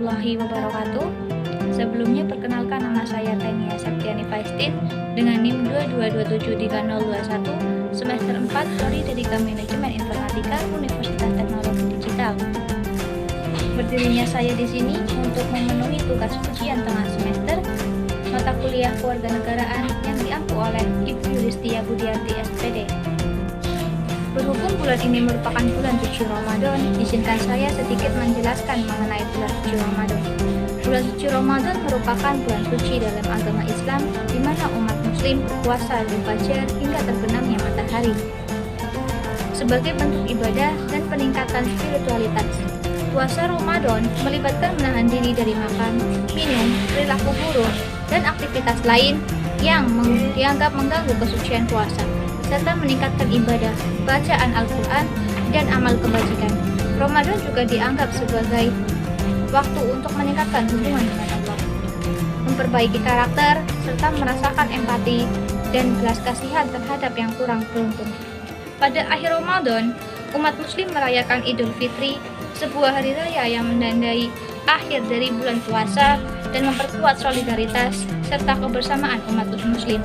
warahmatullahi wabarakatuh. Sebelumnya perkenalkan, nama saya Tania Septiani Faistin dengan NIM 22273021 semester 4 Prodi Pendidikan Manajemen Informatika Universitas Teknologi Digital. Berdirinya saya di sini untuk memenuhi tugas ujian tengah semester mata kuliah kewarganegaraan yang diampu oleh Ibu Yulistia Budiarti SPD. Berhubung bulan ini merupakan bulan suci Ramadan, izinkan saya sedikit menjelaskan mengenai bulan suci Ramadan. Bulan suci Ramadan merupakan bulan suci dalam agama Islam, di mana umat Muslim berpuasa dari fajar hingga terbenamnya matahari. Sebagai bentuk ibadah dan peningkatan spiritualitas, puasa Ramadan melibatkan menahan diri dari makan, minum, perilaku buruk, dan aktivitas lain yang dianggap mengganggu kesucian puasa, serta meningkatkan ibadah, bacaan Al-Quran, dan amal kebajikan. Ramadan juga dianggap sebagai waktu untuk meningkatkan hubungan dengan Allah, memperbaiki karakter, serta merasakan empati dan belas kasihan terhadap yang kurang beruntung. Pada akhir Ramadan, umat Muslim merayakan Idul Fitri, sebuah hari raya yang menandai akhir dari bulan puasa dan memperkuat solidaritas serta kebersamaan umat Muslim.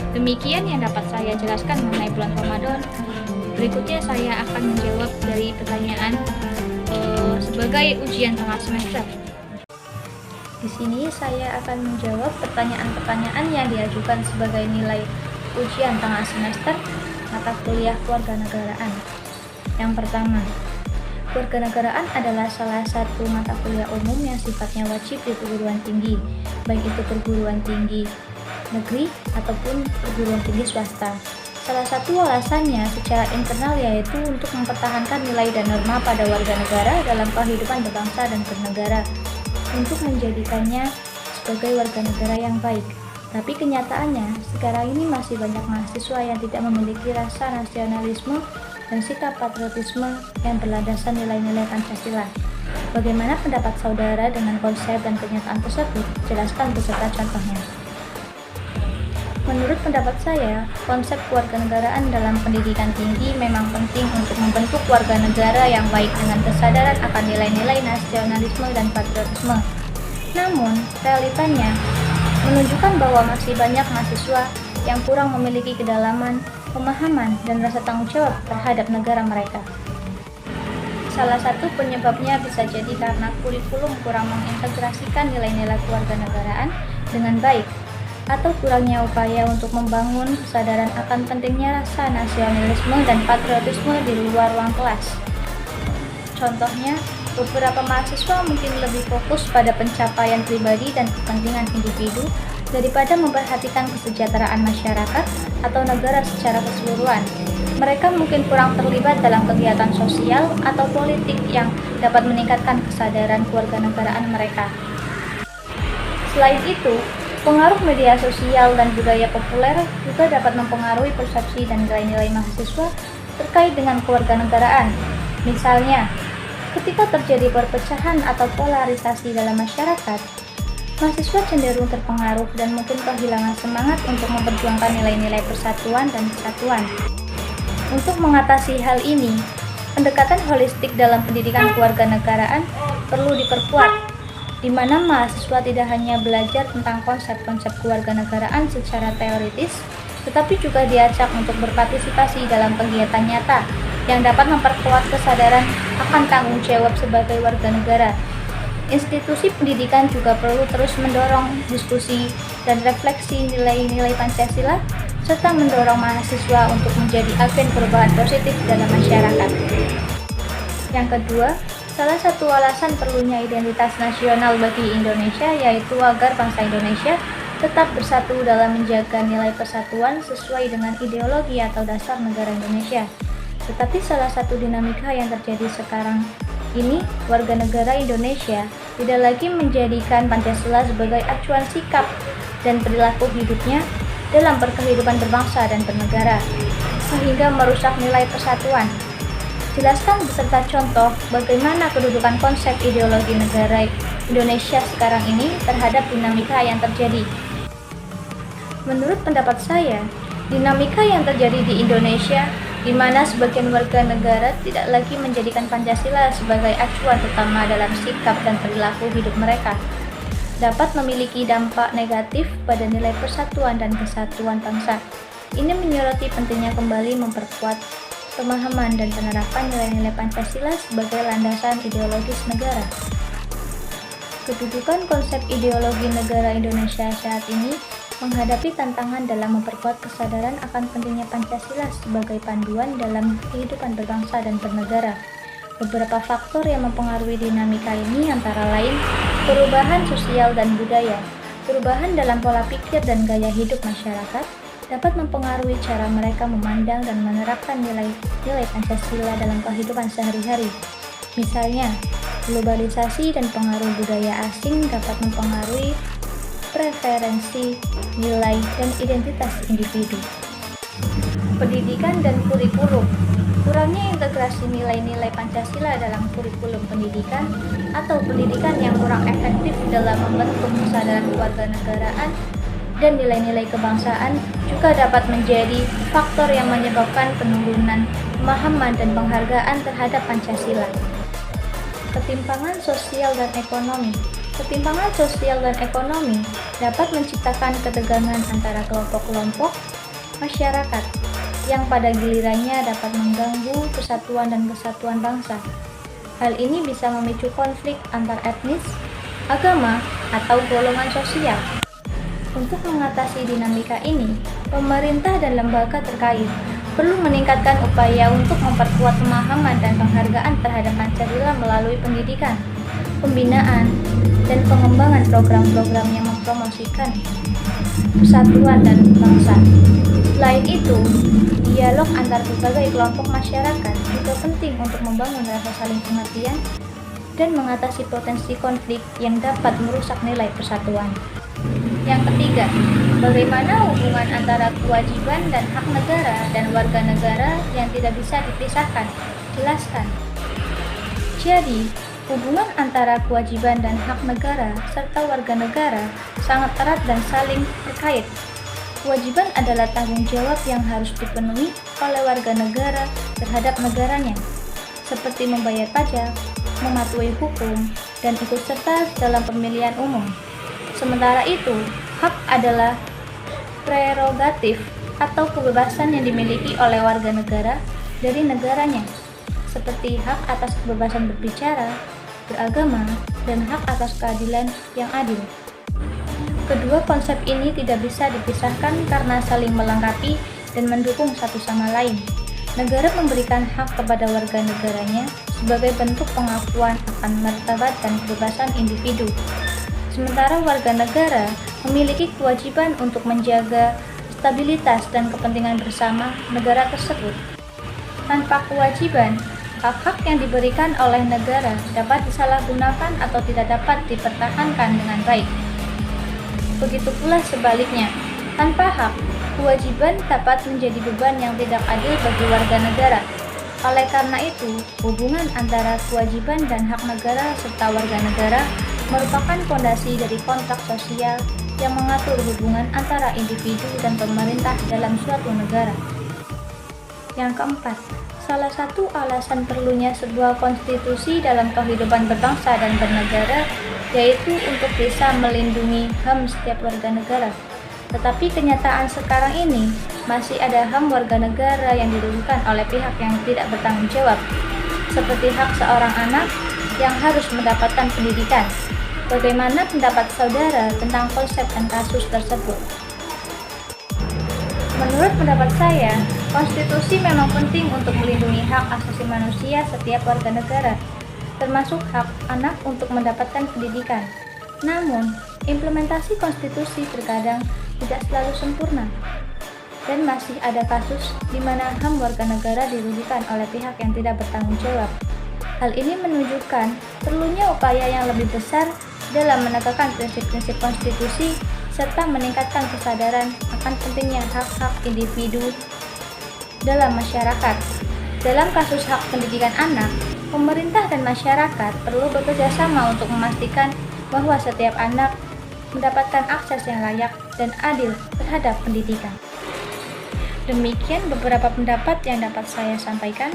Demikian yang dapat saya jelaskan mengenai bulan Ramadan. Berikutnya saya akan menjawab dari pertanyaan sebagai ujian tengah semester. Di sini saya akan menjawab pertanyaan-pertanyaan yang diajukan sebagai nilai ujian tengah semester mata kuliah kewarganegaraan. Yang pertama, kewarganegaraan adalah salah satu mata kuliah umum yang sifatnya wajib di perguruan tinggi, baik itu perguruan tinggi negeri ataupun perguruan tinggi swasta. Salah satu alasannya secara internal yaitu untuk mempertahankan nilai dan norma pada warga negara dalam kehidupan berbangsa dan bernegara, untuk menjadikannya sebagai warga negara yang baik. Tapi kenyataannya, sekarang ini masih banyak mahasiswa yang tidak memiliki rasa nasionalisme dan sikap patriotisme yang berlandasan nilai-nilai Pancasila. Bagaimana pendapat saudara dengan konsep dan kenyataan tersebut? Jelaskan beserta contohnya. Menurut pendapat saya, konsep kewarganegaraan dalam pendidikan tinggi memang penting untuk membentuk warga negara yang baik dengan kesadaran akan nilai-nilai nasionalisme dan patriotisme. Namun, realitanya menunjukkan bahwa masih banyak mahasiswa yang kurang memiliki kedalaman, pemahaman, dan rasa tanggung jawab terhadap negara mereka. Salah satu penyebabnya bisa jadi karena kurikulum kurang mengintegrasikan nilai-nilai kewarganegaraan dengan baik, atau kurangnya upaya untuk membangun kesadaran akan pentingnya rasa nasionalisme dan patriotisme di luar ruang kelas. Contohnya, beberapa mahasiswa mungkin lebih fokus pada pencapaian pribadi dan kepentingan individu daripada memperhatikan kesejahteraan masyarakat atau negara secara keseluruhan. Mereka mungkin kurang terlibat dalam kegiatan sosial atau politik yang dapat meningkatkan kesadaran kewarganegaraan mereka. Selain itu, pengaruh media sosial dan budaya populer juga dapat mempengaruhi persepsi dan nilai-nilai mahasiswa terkait dengan kewarganegaraan. Misalnya, ketika terjadi perpecahan atau polarisasi dalam masyarakat, mahasiswa cenderung terpengaruh dan mungkin kehilangan semangat untuk memperjuangkan nilai-nilai persatuan dan kesatuan. Untuk mengatasi hal ini, pendekatan holistik dalam pendidikan kewarganegaraan perlu diperkuat, di mana mahasiswa tidak hanya belajar tentang konsep-konsep kewarganegaraan secara teoritis, tetapi juga diajak untuk berpartisipasi dalam kegiatan nyata yang dapat memperkuat kesadaran akan tanggung jawab sebagai warga negara. Institusi pendidikan juga perlu terus mendorong diskusi dan refleksi nilai-nilai Pancasila, serta mendorong mahasiswa untuk menjadi agen perubahan positif dalam masyarakat. Yang kedua, salah satu alasan perlunya identitas nasional bagi Indonesia yaitu agar bangsa Indonesia tetap bersatu dalam menjaga nilai persatuan sesuai dengan ideologi atau dasar negara Indonesia. Tetapi salah satu dinamika yang terjadi sekarang ini, warga negara Indonesia tidak lagi menjadikan Pancasila sebagai acuan sikap dan perilaku hidupnya dalam berkehidupan berbangsa dan bernegara, sehingga merusak nilai persatuan. Jelaskan beserta contoh bagaimana kedudukan konsep ideologi negara Indonesia sekarang ini terhadap dinamika yang terjadi. Menurut pendapat saya, dinamika yang terjadi di Indonesia di mana sebagian warga negara tidak lagi menjadikan Pancasila sebagai acuan utama dalam sikap dan perilaku hidup mereka, dapat memiliki dampak negatif pada nilai persatuan dan kesatuan bangsa. Ini menyoroti pentingnya kembali memperkuat pemahaman dan penerapan nilai-nilai Pancasila sebagai landasan ideologis negara. Kedudukan konsep ideologi negara Indonesia saat ini menghadapi tantangan dalam memperkuat kesadaran akan pentingnya Pancasila sebagai panduan dalam kehidupan berbangsa dan bernegara. Beberapa faktor yang mempengaruhi dinamika ini antara lain perubahan sosial dan budaya. Perubahan dalam pola pikir dan gaya hidup masyarakat dapat mempengaruhi cara mereka memandang dan menerapkan nilai-nilai Pancasila dalam kehidupan sehari-hari. Misalnya, globalisasi dan pengaruh budaya asing dapat mempengaruhi preferensi, nilai, dan identitas individu. Pendidikan dan kurikulum. Kurangnya integrasi nilai-nilai Pancasila dalam kurikulum pendidikan atau pendidikan yang kurang efektif dalam membentuk kesadaran kewarganegaraan dan nilai-nilai kebangsaan juga dapat menjadi faktor yang menyebabkan penurunan pemahaman dan penghargaan terhadap Pancasila. Ketimpangan sosial dan ekonomi. Ketimpangan sosial dan ekonomi dapat menciptakan ketegangan antara kelompok-kelompok masyarakat yang pada gilirannya dapat mengganggu persatuan dan kesatuan bangsa. Hal ini bisa memicu konflik antar etnis, agama, atau golongan sosial. Untuk mengatasi dinamika ini, pemerintah dan lembaga terkait perlu meningkatkan upaya untuk memperkuat pemahaman dan penghargaan terhadap Pancasila melalui pendidikan, pembinaan, dan pengembangan program-program yang mempromosikan persatuan dan bangsa. Selain itu, dialog antar berbagai kelompok masyarakat juga penting untuk membangun rasa saling pengertian dan mengatasi potensi konflik yang dapat merusak nilai persatuan. Yang ketiga, bagaimana hubungan antara kewajiban dan hak negara dan warga negara yang tidak bisa dipisahkan? Jelaskan. Jadi, hubungan antara kewajiban dan hak negara serta warga negara sangat erat dan saling terkait. Kewajiban adalah tanggung jawab yang harus dipenuhi oleh warga negara terhadap negaranya, seperti membayar pajak, mematuhi hukum, dan ikut serta dalam pemilihan umum. Sementara itu, hak adalah prerogatif atau kebebasan yang dimiliki oleh warga negara dari negaranya, seperti hak atas kebebasan berbicara, beragama, dan hak atas keadilan yang adil. Kedua konsep ini tidak bisa dipisahkan karena saling melengkapi dan mendukung satu sama lain. Negara memberikan hak kepada warga negaranya sebagai bentuk pengakuan akan martabat dan kebebasan individu. Sementara warga negara memiliki kewajiban untuk menjaga stabilitas dan kepentingan bersama negara tersebut. Tanpa kewajiban, hak-hak yang diberikan oleh negara dapat disalahgunakan atau tidak dapat dipertahankan dengan baik. Begitu pula sebaliknya, tanpa hak, kewajiban dapat menjadi beban yang tidak adil bagi warga negara. Oleh karena itu, hubungan antara kewajiban dan hak negara serta warga negara merupakan fondasi dari kontrak sosial yang mengatur hubungan antara individu dan pemerintah dalam suatu negara. Yang keempat, salah satu alasan perlunya sebuah konstitusi dalam kehidupan berbangsa dan bernegara yaitu untuk bisa melindungi HAM setiap warga negara. Tetapi kenyataan sekarang ini masih ada HAM warga negara yang dirugikan oleh pihak yang tidak bertanggung jawab, seperti hak seorang anak yang harus mendapatkan pendidikan. Bagaimana pendapat saudara tentang konsep dan kasus tersebut? Menurut pendapat saya, konstitusi memang penting untuk melindungi hak asasi manusia setiap warga negara, termasuk hak anak untuk mendapatkan pendidikan. Namun, implementasi konstitusi terkadang tidak selalu sempurna, dan masih ada kasus di mana HAM warga negara dirugikan oleh pihak yang tidak bertanggung jawab. Hal ini menunjukkan perlunya upaya yang lebih besar dalam menegakkan prinsip-prinsip konstitusi serta meningkatkan kesadaran akan pentingnya hak-hak individu dalam masyarakat. Dalam kasus hak pendidikan anak, pemerintah dan masyarakat perlu bekerja sama untuk memastikan bahwa setiap anak mendapatkan akses yang layak dan adil terhadap pendidikan. Demikian beberapa pendapat yang dapat saya sampaikan.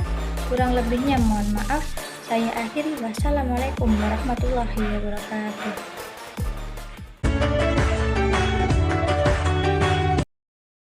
Kurang lebihnya mohon maaf. Saya akhiri. Wassalamualaikum warahmatullahi wabarakatuh.